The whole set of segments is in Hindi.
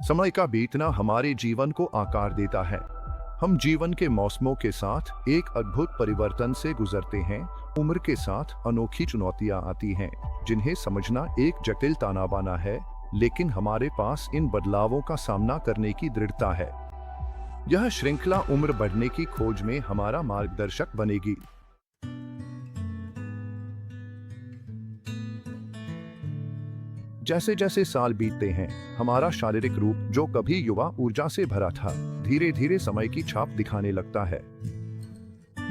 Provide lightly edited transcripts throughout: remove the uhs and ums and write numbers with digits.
समय का बीतना हमारे जीवन को आकार देता है। हम जीवन के मौसमों के साथ एक अद्भुत परिवर्तन से गुजरते हैं। उम्र के साथ अनोखी चुनौतियां आती हैं, जिन्हें समझना एक जटिल तानाबाना है, लेकिन हमारे पास इन बदलावों का सामना करने की दृढ़ता है। यह श्रृंखला उम्र बढ़ने की खोज में हमारा मार्गदर्शक बनेगी। जैसे जैसे साल बीतते हैं, हमारा शारीरिक रूप, जो कभी युवा ऊर्जा से भरा था, धीरे धीरे समय की छाप दिखाने लगता है।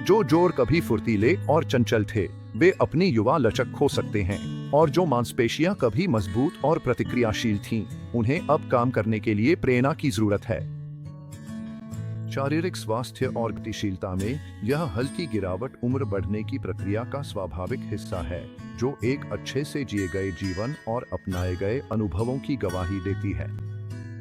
जो जोड़ कभी फुर्तीले और चंचल थे, वे अपनी युवा लचक खो सकते हैं, और जो मांसपेशियां कभी मजबूत और प्रतिक्रियाशील थीं, उन्हें अब काम करने के लिए प्रेरणा की जरूरत है। शारीरिक स्वास्थ्य और गतिशीलता में यह हल्की गिरावट उम्र बढ़ने की प्रक्रिया का स्वाभाविक हिस्सा है, जो एक अच्छे से जिए गए जीवन और अपनाए गए अनुभवों की गवाही देती है।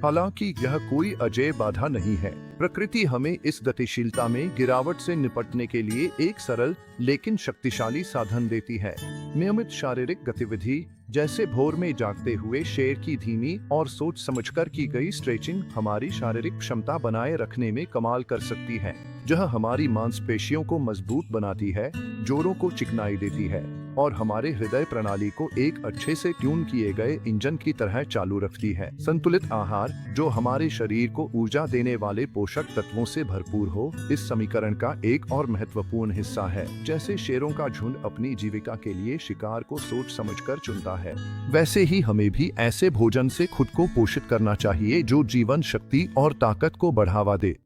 हालांकि यह कोई अजय बाधा नहीं है। प्रकृति हमें इस गतिशीलता में गिरावट से निपटने के लिए एक सरल लेकिन शक्तिशाली साधन देती है। नियमित शारीरिक गतिविधि, जैसे भोर में जागते हुए शेर की धीमी और सोच समझकर की गई स्ट्रेचिंग, हमारी शारीरिक क्षमता बनाए रखने में कमाल कर सकती है। यह हमारी मांसपेशियों को मजबूत बनाती है, जोड़ों को चिकनाई देती है और हमारे हृदय प्रणाली को एक अच्छे से ट्यून किए गए इंजन की तरह चालू रखती है। संतुलित आहार, जो हमारे शरीर को ऊर्जा देने वाले पोषक तत्वों से भरपूर हो, इस समीकरण का एक और महत्वपूर्ण हिस्सा है। जैसे शेरों का झुंड अपनी जीविका के लिए शिकार को सोच समझकर चुनता है, वैसे ही हमें भी ऐसे भोजन से खुद को पोषित करना चाहिए जो जीवन शक्ति और ताकत को बढ़ावा दे।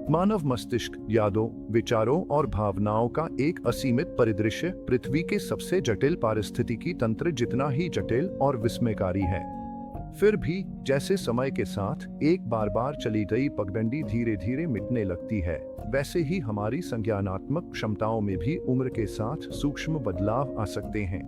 मानव मस्तिष्क यादों, विचारों और भावनाओं का एक असीमित परिदृश्य पृथ्वी के सबसे जटिल पारिस्थितिकी तंत्र जितना ही जटिल और विस्मयकारी है। फिर भी जैसे समय के साथ एक बार बार चली गई पगडंडी धीरे धीरे मिटने लगती है, वैसे ही हमारी संज्ञानात्मक क्षमताओं में भी उम्र के साथ सूक्ष्म बदलाव आ सकते हैं।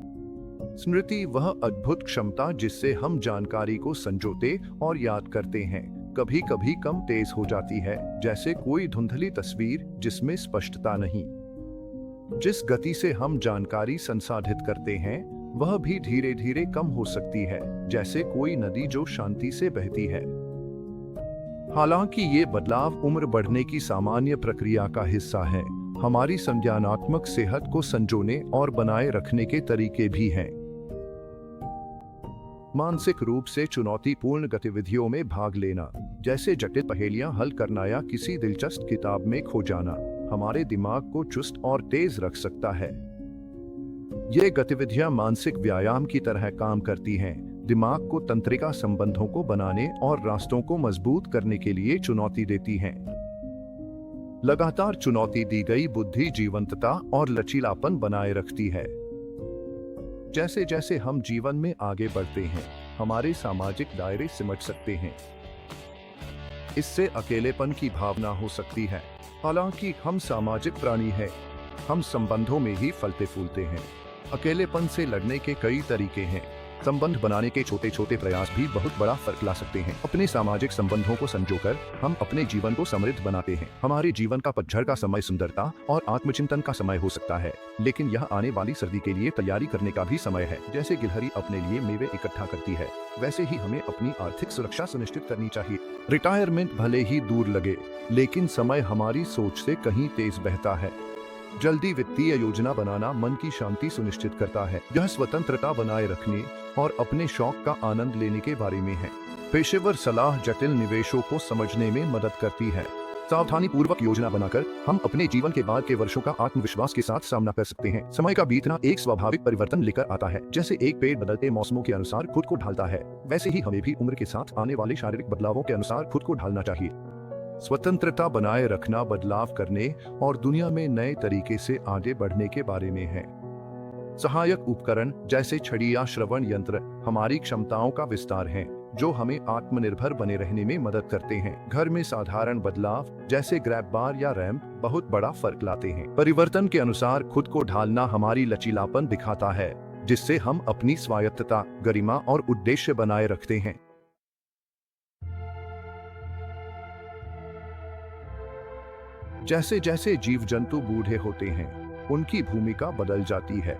स्मृति, वह अद्भुत क्षमता जिससे हम जानकारी को संजोते और याद करते हैं, कभी कभी कम तेज हो जाती है, जैसे कोई धुंधली तस्वीर जिसमें स्पष्टता नहीं। जिस गति से हम जानकारी संसाधित करते हैं, वह भी धीरे धीरे कम हो सकती है, जैसे कोई नदी जो शांति से बहती है। हालांकि ये बदलाव उम्र बढ़ने की सामान्य प्रक्रिया का हिस्सा है, हमारी संज्ञानात्मक सेहत को संजोने और बनाए रखने के तरीके भी हैं। मानसिक रूप से चुनौतीपूर्ण गतिविधियों में भाग लेना, जैसे जटिल पहेलियां हल करना या किसी दिलचस्प किताब में खो जाना, हमारे दिमाग को चुस्त और तेज रख सकता है। ये गतिविधियां मानसिक व्यायाम की तरह काम करती हैं, दिमाग को तंत्रिका संबंधों को बनाने और रास्तों को मजबूत करने के लिए चुनौती देती हैं। लगातार चुनौती दी गई बुद्धि जीवंतता और लचीलापन बनाए रखती है। जैसे जैसे हम जीवन में आगे बढ़ते हैं, हमारे सामाजिक दायरे सिमट सकते हैं। इससे अकेलेपन की भावना हो सकती है। हालांकि हम सामाजिक प्राणी हैं, हम संबंधों में ही फलते फूलते हैं। अकेलेपन से लड़ने के कई तरीके हैं। संबंध बनाने के छोटे छोटे प्रयास भी बहुत बड़ा फर्क ला सकते हैं। अपने सामाजिक संबंधों को संजोकर हम अपने जीवन को समृद्ध बनाते हैं। हमारे जीवन का पतझड़ का समय सुंदरता और आत्मचिंतन का समय हो सकता है, लेकिन यह आने वाली सर्दी के लिए तैयारी करने का भी समय है। जैसे गिलहरी अपने लिए मेवे इकट्ठा करती है, वैसे ही हमें अपनी आर्थिक सुरक्षा सुनिश्चित करनी चाहिए। रिटायरमेंट भले ही दूर लगे, लेकिन समय हमारी सोच से कहीं तेज बहता है। जल्दी वित्तीय योजना बनाना मन की शांति सुनिश्चित करता है। यह स्वतंत्रता बनाए रखने और अपने शौक का आनंद लेने के बारे में है। पेशेवर सलाह जटिल निवेशों को समझने में मदद करती है। सावधानी पूर्वक योजना बनाकर हम अपने जीवन के बाद के वर्षों का आत्मविश्वास के साथ सामना कर सकते हैं। समय का बीतना एक स्वाभाविक परिवर्तन लेकर आता है। जैसे एक पेड़ बदलते मौसमों के अनुसार खुद को ढालता है, वैसे ही हमें भी उम्र के साथ आने वाले शारीरिक बदलावों के अनुसार खुद को ढालना चाहिए। स्वतंत्रता बनाए रखना बदलाव करने और दुनिया में नए तरीके से आगे बढ़ने के बारे में है। सहायक उपकरण जैसे छड़ी या श्रवण यंत्र हमारी क्षमताओं का विस्तार हैं, जो हमें आत्मनिर्भर बने रहने में मदद करते हैं। घर में साधारण बदलाव जैसे ग्रैब बार या रैंप बहुत बड़ा फर्क लाते हैं। परिवर्तन के अनुसार खुद को ढालना हमारी लचीलापन दिखाता है, जिससे हम अपनी स्वायत्तता, गरिमा और उद्देश्य बनाए रखते हैं। जैसे जैसे जीव जंतु बूढ़े होते हैं, उनकी भूमिका बदल जाती है।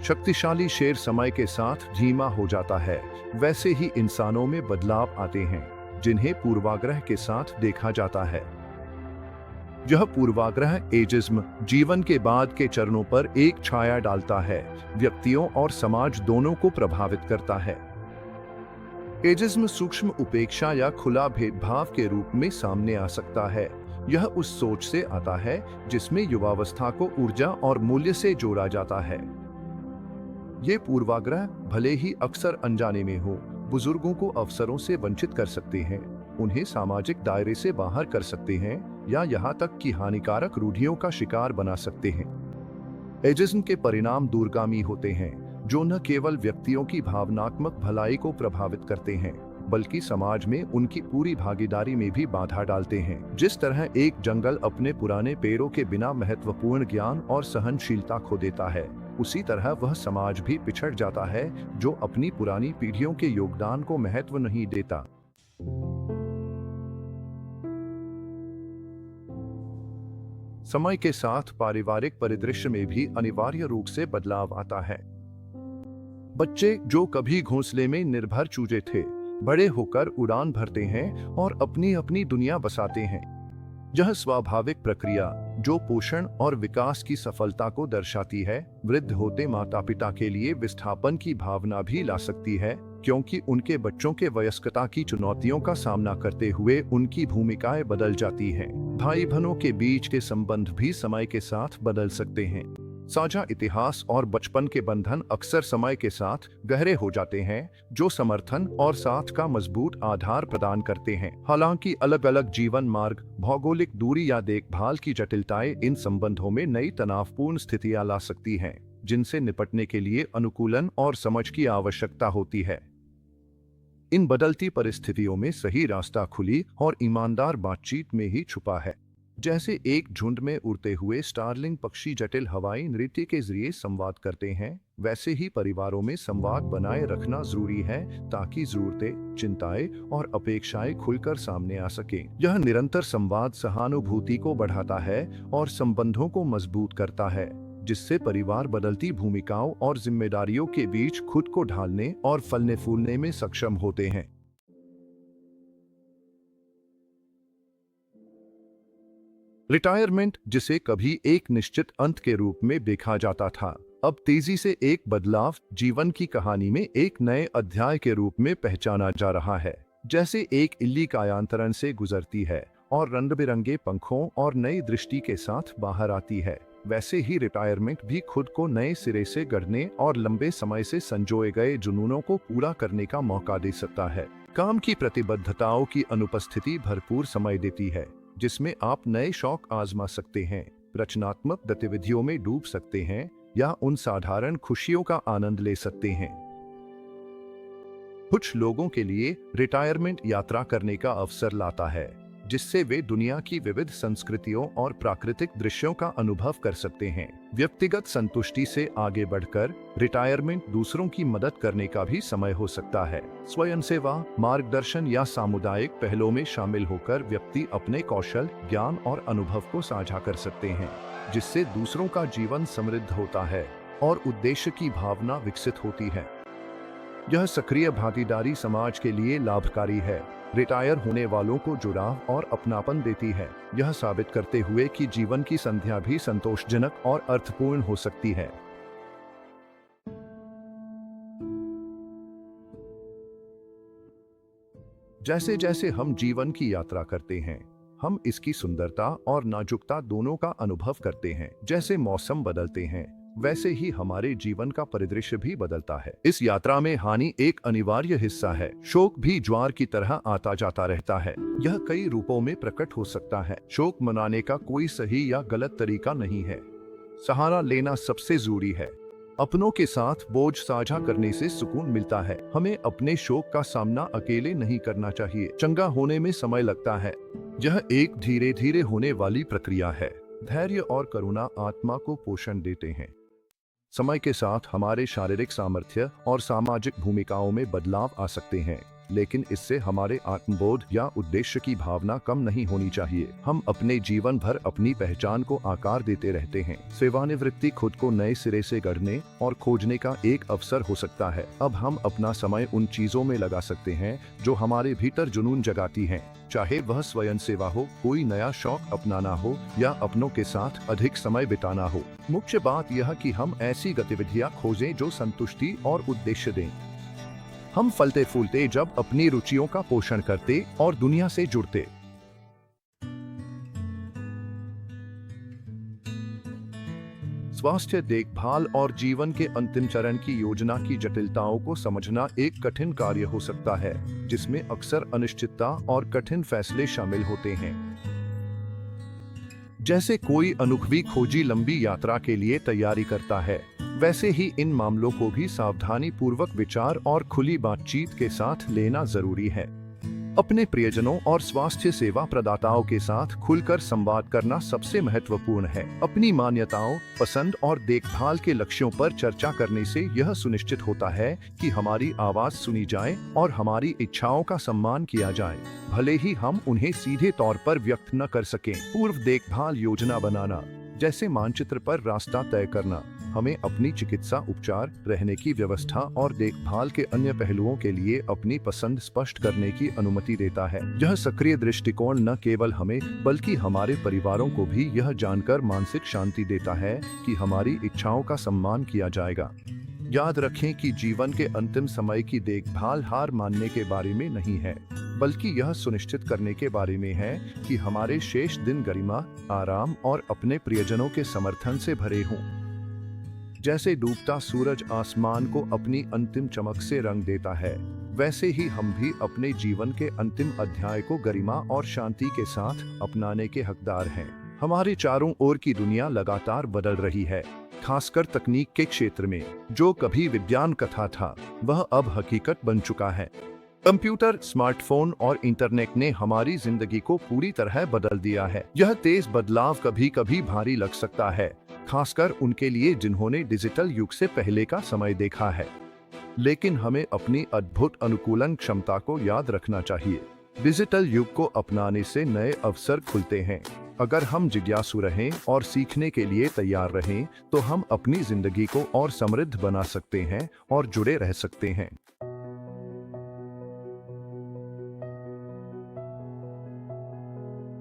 शक्तिशाली शेर समय के साथ धीमा हो जाता है, वैसे ही इंसानों में बदलाव आते हैं जिन्हें पूर्वाग्रह के साथ देखा जाता है। यह पूर्वाग्रह एजिज्म जीवन के बाद के चरणों पर एक छाया डालता है, व्यक्तियों और समाज दोनों को प्रभावित करता है। एजिज्म सूक्ष्म उपेक्षा या खुला भेदभाव के रूप में सामने आ सकता है। यह उस सोच से आता है जिसमें युवावस्था को ऊर्जा और मूल्य से जोड़ा जाता है। ये पूर्वाग्रह भले ही अक्सर अनजाने में हो, बुजुर्गों को अवसरों से वंचित कर सकते हैं, उन्हें सामाजिक दायरे से बाहर कर सकते हैं या यहाँ तक कि हानिकारक रूढ़ियों का शिकार बना सकते हैं। एजिज्म के परिणाम दूरगामी होते हैं, जो न केवल व्यक्तियों की भावनात्मक भलाई को प्रभावित करते हैं बल्कि समाज में उनकी पूरी भागीदारी में भी बाधा डालते हैं। जिस तरह एक जंगल अपने पुराने पेड़ों के बिना महत्वपूर्ण ज्ञान और सहनशीलता खो देता है, उसी तरह वह समाज भी पिछड़ जाता है जो अपनी पुरानी पीढ़ियों के योगदान को महत्व नहीं देता। समय के साथ पारिवारिक परिदृश्य में भी अनिवार्य रूप से बदलाव आता है। बच्चे जो कभी घोंसले में निर्भर चूजे थे, बड़े होकर उड़ान भरते हैं और अपनी अपनी दुनिया बसाते हैं। यह स्वाभाविक प्रक्रिया जो पोषण और विकास की सफलता को दर्शाती है, वृद्ध होते माता पिता के लिए विस्थापन की भावना भी ला सकती है, क्योंकि उनके बच्चों के वयस्कता की चुनौतियों का सामना करते हुए उनकी भूमिकाएं बदल जाती हैं। भाई बहनों के बीच के संबंध भी समय के साथ बदल सकते हैं। साझा इतिहास और बचपन के बंधन अक्सर समय के साथ गहरे हो जाते हैं, जो समर्थन और साथ का मजबूत आधार प्रदान करते हैं। हालांकि अलग अलग जीवन मार्ग, भौगोलिक दूरी या देखभाल की जटिलताएं इन संबंधों में नई तनावपूर्ण स्थितियां ला सकती हैं, जिनसे निपटने के लिए अनुकूलन और समझ की आवश्यकता होती है। इन बदलती परिस्थितियों में सही रास्ता खुली और ईमानदार बातचीत में ही छुपा है। जैसे एक झुंड में उड़ते हुए स्टारलिंग पक्षी जटिल हवाई नृत्य के जरिए संवाद करते हैं, वैसे ही परिवारों में संवाद बनाए रखना जरूरी है ताकि जरूरतें, चिंताएं और अपेक्षाएं खुलकर सामने आ सके। यह निरंतर संवाद सहानुभूति को बढ़ाता है और संबंधों को मजबूत करता है, जिससे परिवार बदलती भूमिकाओं और जिम्मेदारियों के बीच खुद को ढालने और फलने फूलने में सक्षम होते हैं। रिटायरमेंट, जिसे कभी एक निश्चित अंत के रूप में देखा जाता था, अब तेजी से एक बदलाव जीवन की कहानी में एक नए अध्याय के रूप में पहचाना जा रहा है। जैसे एक इल्ली कायांतरण से गुजरती है और रंग बिरंगे पंखों और नई दृष्टि के साथ बाहर आती है, वैसे ही रिटायरमेंट भी खुद को नए सिरे से गढ़ने और लंबे समय से संजोए गए जुनूनों को पूरा करने का मौका दे सकता है। काम की प्रतिबद्धताओं की अनुपस्थिति भरपूर समय देती है, जिसमें आप नए शौक आजमा सकते हैं, रचनात्मक गतिविधियों में डूब सकते हैं या उन साधारण खुशियों का आनंद ले सकते हैं। कुछ लोगों के लिए रिटायरमेंट यात्रा करने का अवसर लाता है, जिससे वे दुनिया की विविध संस्कृतियों और प्राकृतिक दृश्यों का अनुभव कर सकते हैं। व्यक्तिगत संतुष्टि से आगे बढ़कर रिटायरमेंट दूसरों की मदद करने का भी समय हो सकता है। स्वयं सेवा, मार्गदर्शन या सामुदायिक पहलों में शामिल होकर व्यक्ति अपने कौशल, ज्ञान और अनुभव को साझा कर सकते हैं, जिससे दूसरों का जीवन समृद्ध होता है और उद्देश्य की भावना विकसित होती है। यह सक्रिय भागीदारी समाज के लिए लाभकारी है, रिटायर होने वालों को जुड़ाव और अपनापन देती है, यह साबित करते हुए कि जीवन की संध्या भी संतोषजनक और अर्थपूर्ण हो सकती है। जैसे जैसे हम जीवन की यात्रा करते हैं, हम इसकी सुंदरता और नाजुकता दोनों का अनुभव करते हैं। जैसे मौसम बदलते हैं, वैसे ही हमारे जीवन का परिदृश्य भी बदलता है। इस यात्रा में हानि एक अनिवार्य हिस्सा है। शोक भी ज्वार की तरह आता जाता रहता है। यह कई रूपों में प्रकट हो सकता है। शोक मनाने का कोई सही या गलत तरीका नहीं है। सहारा लेना सबसे जरूरी है। अपनों के साथ बोझ साझा करने से सुकून मिलता है। हमें अपने शोक का सामना अकेले नहीं करना चाहिए। चंगा होने में समय लगता है। यह एक धीरे धीरे होने वाली प्रक्रिया है। धैर्य और करुणा आत्मा को पोषण देते हैं। समय के साथ हमारे शारीरिक सामर्थ्य और सामाजिक भूमिकाओं में बदलाव आ सकते हैं। लेकिन इससे हमारे आत्मबोध या उद्देश्य की भावना कम नहीं होनी चाहिए। हम अपने जीवन भर अपनी पहचान को आकार देते रहते हैं। सेवानिवृत्ति खुद को नए सिरे से गढ़ने और खोजने का एक अवसर हो सकता है। अब हम अपना समय उन चीजों में लगा सकते हैं जो हमारे भीतर जुनून जगाती हैं, चाहे वह स्वयं सेवा हो, कोई नया शौक अपनाना हो या अपनों के साथ अधिक समय बिताना हो। मुख्य बात यह कि हम ऐसी गतिविधियां खोजें जो संतुष्टि और उद्देश्य दें। हम फलते फूलते जब अपनी रुचियों का पोषण करते और दुनिया से जुड़ते। स्वास्थ्य देखभाल और जीवन के अंतिम चरण की योजना की जटिलताओं को समझना एक कठिन कार्य हो सकता है, जिसमें अक्सर अनिश्चितता और कठिन फैसले शामिल होते हैं। जैसे कोई अनुभवी खोजी लंबी यात्रा के लिए तैयारी करता है, वैसे ही इन मामलों को भी सावधानी पूर्वक विचार और खुली बातचीत के साथ लेना जरूरी है। अपने प्रियजनों और स्वास्थ्य सेवा प्रदाताओं के साथ खुलकर संवाद करना सबसे महत्वपूर्ण है। अपनी मान्यताओं, पसंद और देखभाल के लक्ष्यों पर चर्चा करने से यह सुनिश्चित होता है कि हमारी आवाज सुनी जाए और हमारी इच्छाओं का सम्मान किया जाए, भले ही हम उन्हें सीधे तौर पर व्यक्त न कर सकें। पूर्व देखभाल योजना बनाना, जैसे मानचित्र पर रास्ता तय करना, हमें अपनी चिकित्सा उपचार, रहने की व्यवस्था और देखभाल के अन्य पहलुओं के लिए अपनी पसंद स्पष्ट करने की अनुमति देता है। यह सक्रिय दृष्टिकोण न केवल हमें बल्कि हमारे परिवारों को भी यह जानकर मानसिक शांति देता है कि हमारी इच्छाओं का सम्मान किया जाएगा। याद रखें कि जीवन के अंतिम समय की देखभाल हार मानने के बारे में नहीं है, बल्कि यह सुनिश्चित करने के बारे में है कि हमारे शेष दिन गरिमा, आराम और अपने प्रियजनों के समर्थन से भरे हों। जैसे डूबता सूरज आसमान को अपनी अंतिम चमक से रंग देता है, वैसे ही हम भी अपने जीवन के अंतिम अध्याय को गरिमा और शांति के साथ अपनाने के हकदार हैं। हमारे चारों ओर की दुनिया लगातार बदल रही है, खासकर तकनीक के क्षेत्र में। जो कभी विज्ञान कथा था, वह अब हकीकत बन चुका है। कंप्यूटर, स्मार्टफोन और इंटरनेट ने हमारी जिंदगी को पूरी तरह बदल दिया है। यह तेज बदलाव कभी कभी भारी लग सकता है, खासकर उनके लिए जिन्होंने डिजिटल युग से पहले का समय देखा है। लेकिन हमें अपनी अद्भुत अनुकूलन क्षमता को याद रखना चाहिए। डिजिटल युग को अपनाने से नए अवसर खुलते हैं। अगर हम जिज्ञासु रहें और सीखने के लिए तैयार रहें, तो हम अपनी जिंदगी को और समृद्ध बना सकते हैं और जुड़े रह सकते हैं।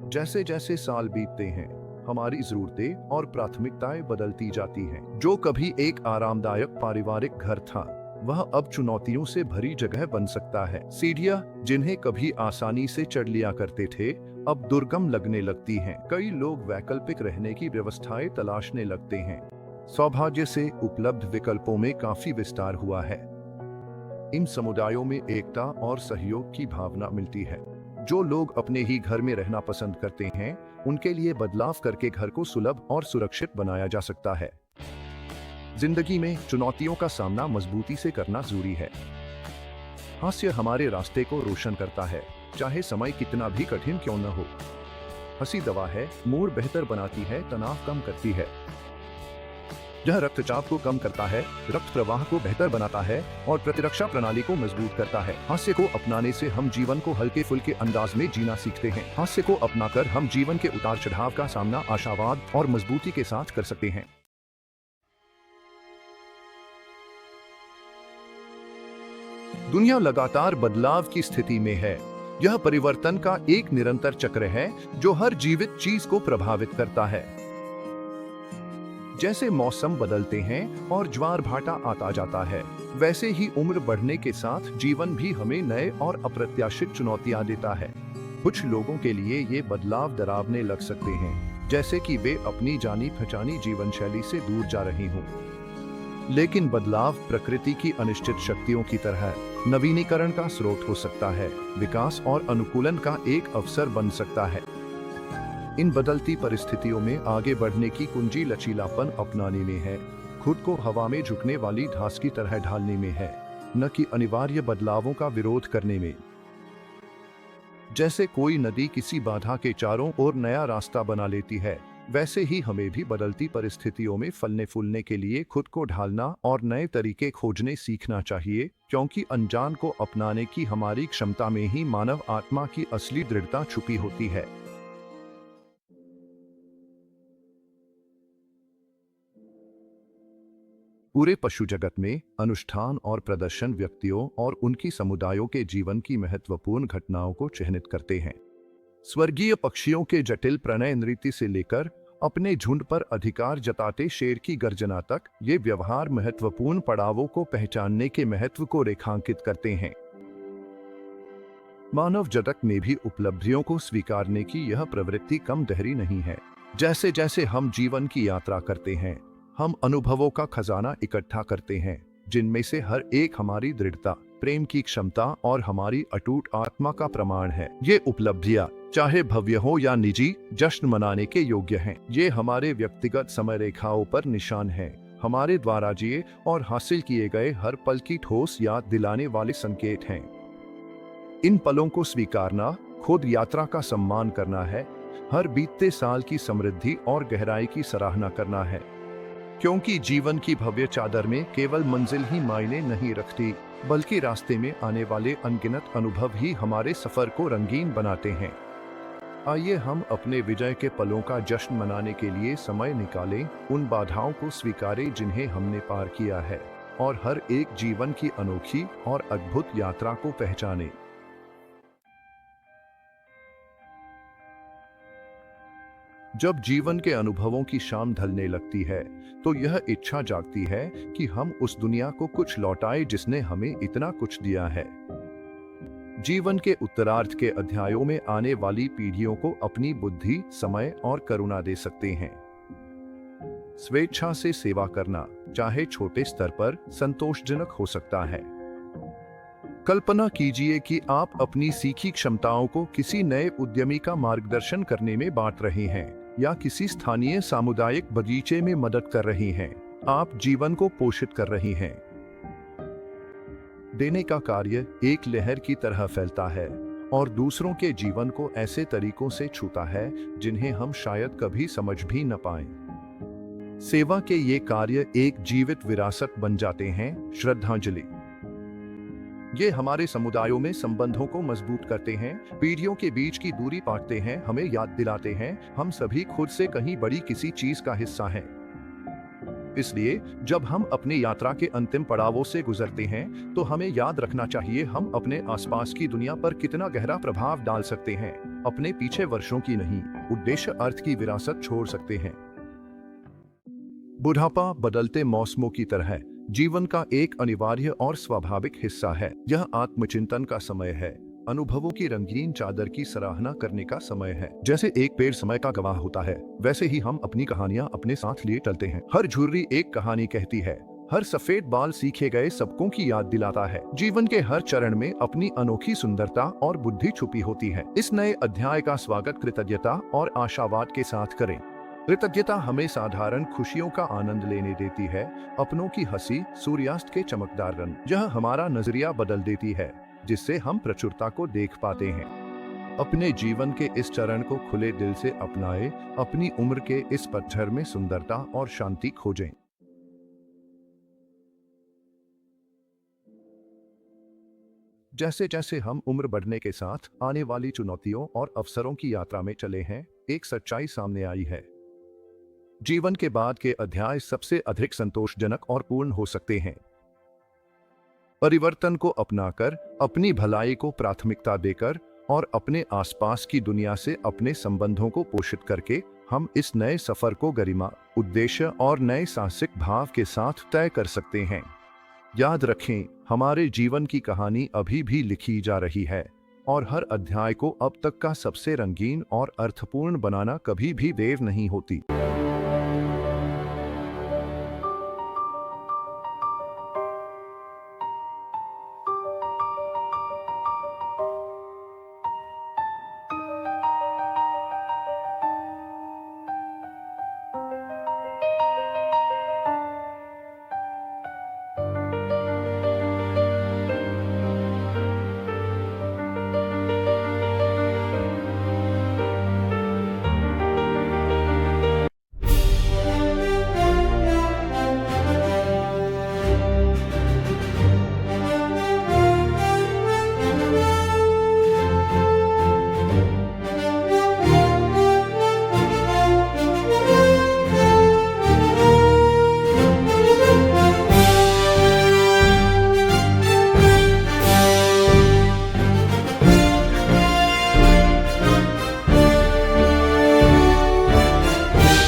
जैसे जैसे साल बीतते हैं, हमारी जरूरतें और प्राथमिकताएं बदलती जाती हैं। जो कभी एक आरामदायक पारिवारिक घर था, वह अब चुनौतियों से भरी जगह बन सकता है। सीढ़ियां, जिन्हें कभी आसानी से चढ़ लिया करते थे, अब दुर्गम लगने लगती हैं। कई लोग वैकल्पिक रहने की व्यवस्थाएं तलाशने लगते हैं। सौभाग्य से उपलब्ध विकल्पों में काफी विस्तार हुआ है। इन समुदायों में एकता और सहयोग की भावना मिलती है। जो लोग अपने ही घर में रहना पसंद करते हैं, उनके लिए बदलाव करके घर को सुलभ और सुरक्षित बनाया जा सकता है। जिंदगी में चुनौतियों का सामना मजबूती से करना जरूरी है। हास्य हमारे रास्ते को रोशन करता है, चाहे समय कितना भी कठिन क्यों न हो। हंसी दवा है, मूड बेहतर बनाती है, तनाव कम करती है। यह रक्तचाप को कम करता है, रक्त प्रवाह को बेहतर बनाता है और प्रतिरक्षा प्रणाली को मजबूत करता है। हास्य को अपनाने से हम जीवन को हल्के फुल्के अंदाज में जीना सीखते हैं। हास्य को अपनाकर हम जीवन के उतार चढ़ाव का सामना आशावाद और मजबूती के साथ कर सकते हैं। दुनिया लगातार बदलाव की स्थिति में है। यह परिवर्तन का एक निरंतर चक्र है जो हर जीवित चीज को प्रभावित करता है। जैसे मौसम बदलते हैं और ज्वार भाटा आता जाता है, वैसे ही उम्र बढ़ने के साथ जीवन भी हमें नए और अप्रत्याशित चुनौतियां देता है। कुछ लोगों के लिए ये बदलाव डरावने लग सकते हैं, जैसे कि वे अपनी जानी पहचानी जीवन शैली से दूर जा रही हों। लेकिन बदलाव प्रकृति की अनिश्चित शक्तियों की तरह नवीनीकरण का स्रोत हो सकता है, विकास और अनुकूलन का एक अवसर बन सकता है। इन बदलती परिस्थितियों में आगे बढ़ने की कुंजी लचीलापन अपनाने में है, खुद को हवा में झुकने वाली घास की तरह ढालने में है, न कि अनिवार्य बदलावों का विरोध करने में। जैसे कोई नदी किसी बाधा के चारों ओर नया रास्ता बना लेती है, वैसे ही हमें भी बदलती परिस्थितियों में फलने फूलने के लिए खुद को ढालना और नए तरीके खोजने सीखना चाहिए, क्योंकि अनजान को अपनाने की हमारी क्षमता में ही मानव आत्मा की असली दृढ़ता छुपी होती है। पूरे पशु जगत में अनुष्ठान और प्रदर्शन व्यक्तियों और उनकी समुदायों के जीवन की महत्वपूर्ण घटनाओं को चिह्नित करते हैं। स्वर्गीय पक्षियों के जटिल प्रणय नृत्य से लेकर अपने झुंड पर अधिकार जताते शेर की गर्जना तक, ये व्यवहार महत्वपूर्ण पड़ावों को पहचानने के महत्व को रेखांकित करते हैं। मानव जगत में भी उपलब्धियों को स्वीकारने की यह प्रवृत्ति कम गहरी नहीं है। जैसे जैसे हम जीवन की यात्रा करते हैं, हम अनुभवों का खजाना इकट्ठा करते हैं, जिनमें से हर एक हमारी दृढ़ता, प्रेम की क्षमता और हमारी अटूट आत्मा का प्रमाण है। ये उपलब्धियां, चाहे भव्य हो या निजी, जश्न मनाने के योग्य हैं। ये हमारे व्यक्तिगत समय रेखाओं पर निशान हैं, हमारे द्वारा जिए और हासिल किए गए हर पल की ठोस याद दिलाने वाले संकेत हैं। इन पलों को स्वीकारना खुद यात्रा का सम्मान करना है, हर बीतते साल की समृद्धि और गहराई की सराहना करना है। क्योंकि जीवन की भव्य चादर में केवल मंजिल ही मायने नहीं रखती, बल्कि रास्ते में आने वाले अनगिनत अनुभव ही हमारे सफर को रंगीन बनाते हैं। आइए हम अपने विजय के पलों का जश्न मनाने के लिए समय निकालें, उन बाधाओं को स्वीकारें जिन्हें हमने पार किया है, और हर एक जीवन की अनोखी और अद्भुत यात्रा को पहचानें। जब जीवन के अनुभवों की शाम ढलने लगती है, तो यह इच्छा जागती है कि हम उस दुनिया को कुछ लौटाएं जिसने हमें इतना कुछ दिया है। जीवन के उत्तरार्ध के अध्यायों में आने वाली पीढ़ियों को अपनी बुद्धि, समय और करुणा दे सकते हैं। स्वेच्छा से सेवा करना, चाहे छोटे स्तर पर, संतोषजनक हो सकता है। कल्पना कीजिए कि आप अपनी सीखी क्षमताओं को किसी नए उद्यमी का मार्गदर्शन करने में बांट रहे हैं, या किसी स्थानीय सामुदायिक बगीचे में मदद कर रही हैं। आप जीवन को पोषित कर रही हैं। देने का कार्य एक लहर की तरह फैलता है और दूसरों के जीवन को ऐसे तरीकों से छूता है जिन्हें हम शायद कभी समझ भी न पाएं। सेवा के ये कार्य एक जीवित विरासत बन जाते हैं, श्रद्धांजलि। ये हमारे समुदायों में संबंधों को मजबूत करते हैं, पीढ़ियों के बीच की दूरी पाटते हैं, हमें याद दिलाते हैं हम सभी खुद से कहीं बड़ी किसी चीज का हिस्सा हैं। इसलिए जब हम अपनी यात्रा के अंतिम पड़ावों से गुजरते हैं, तो हमें याद रखना चाहिए हम अपने आसपास की दुनिया पर कितना गहरा प्रभाव डाल सकते हैं। अपने पीछे वर्षों की नहीं, उद्देश्य अर्थ की विरासत छोड़ सकते हैं। बुढ़ापा बदलते मौसमों की तरह जीवन का एक अनिवार्य और स्वाभाविक हिस्सा है। यह आत्मचिंतन का समय है, अनुभवों की रंगीन चादर की सराहना करने का समय है। जैसे एक पेड़ समय का गवाह होता है, वैसे ही हम अपनी कहानियां अपने साथ लिए चलते हैं। हर झुर्री एक कहानी कहती है, हर सफेद बाल सीखे गए सबकों की याद दिलाता है। जीवन के हर चरण में अपनी अनोखी सुंदरता और बुद्धि छुपी होती है। इस नए अध्याय का स्वागत कृतज्ञता और आशावाद के साथ करें। कृतज्ञता हमें साधारण खुशियों का आनंद लेने देती है, अपनों की हंसी, सूर्यास्त के चमकदार रंग। यह हमारा नजरिया बदल देती है, जिससे हम प्रचुरता को देख पाते हैं। अपने जीवन के इस चरण को खुले दिल से अपनाएं, अपनी उम्र के इस पतझर में सुंदरता और शांति खोजें। जैसे जैसे हम उम्र बढ़ने के साथ आने वाली चुनौतियों और अवसरों की यात्रा में चले हैं, एक सच्चाई सामने आई है। जीवन के बाद के अध्याय सबसे अधिक संतोषजनक और पूर्ण हो सकते हैं। परिवर्तन को अपनाकर, अपनी भलाई को प्राथमिकता देकर और अपने आसपास की दुनिया से अपने संबंधों को पोषित करके हम इस नए सफर को गरिमा, उद्देश्य और नए साहसिक भाव के साथ तय कर सकते हैं। याद रखें, हमारे जीवन की कहानी अभी भी लिखी जा रही है और हर अध्याय को अब तक का सबसे रंगीन और अर्थपूर्ण बनाना कभी भी देर नहीं होती।